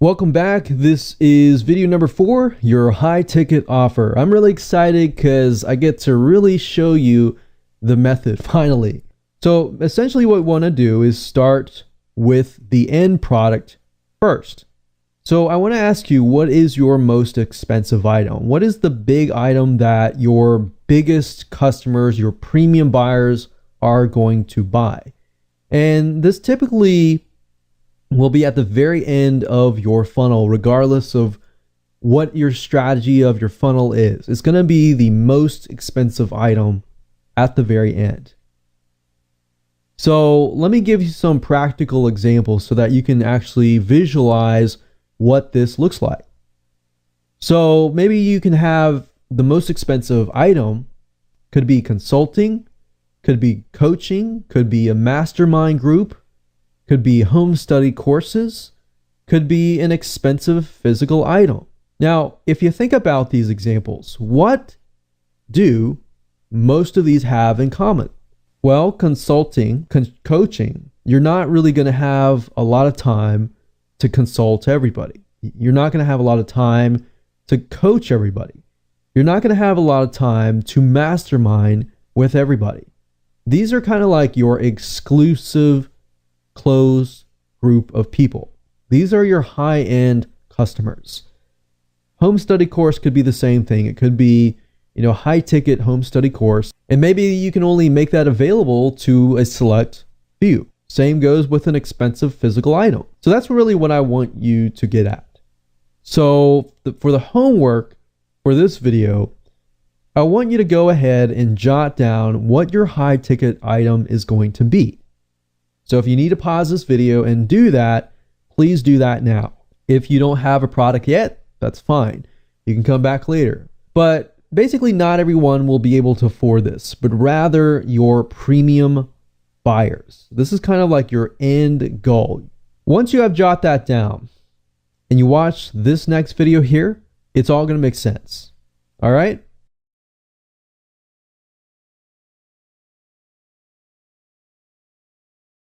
Welcome back. This is video number 4, your high ticket offer. I'm really excited because I get to really show you the method finally. So essentially what we want to do is start with the end product first. So I want to ask you, what is your most expensive item? What is the big item that your biggest customers, your premium buyers are going to buy? And this typically will be at the very end of your funnel, regardless of what your strategy of your funnel is. It's going to be the most expensive item at the very end. So let me give you some practical examples so that you can actually visualize what this looks like. So maybe you can have the most expensive item could be consulting, could be coaching, could be a mastermind group, could be home study courses, could be an expensive physical item. Now, if you think about these examples, what do most of these have in common? Well, consulting, coaching, you're not really going to have a lot of time to consult everybody. You're not going to have a lot of time to coach everybody. You're not going to have a lot of time to mastermind with everybody. These are kind of like your exclusive closed group of people. These are your high-end customers. Home study course could be the same thing. It could be, high-ticket home study course, and maybe you can only make that available to a select few. Same goes with an expensive physical item. So that's really what I want you to get at. So for the homework for this video, I want you to go ahead and jot down what your high-ticket item is going to be. So if you need to pause this video and do that, please do that now. If you don't have a product yet, that's fine. You can come back later. But basically not everyone will be able to afford this, but rather your premium buyers. This is kind of like your end goal. Once you have jot that down and you watch this next video here, it's all going to make sense. All right?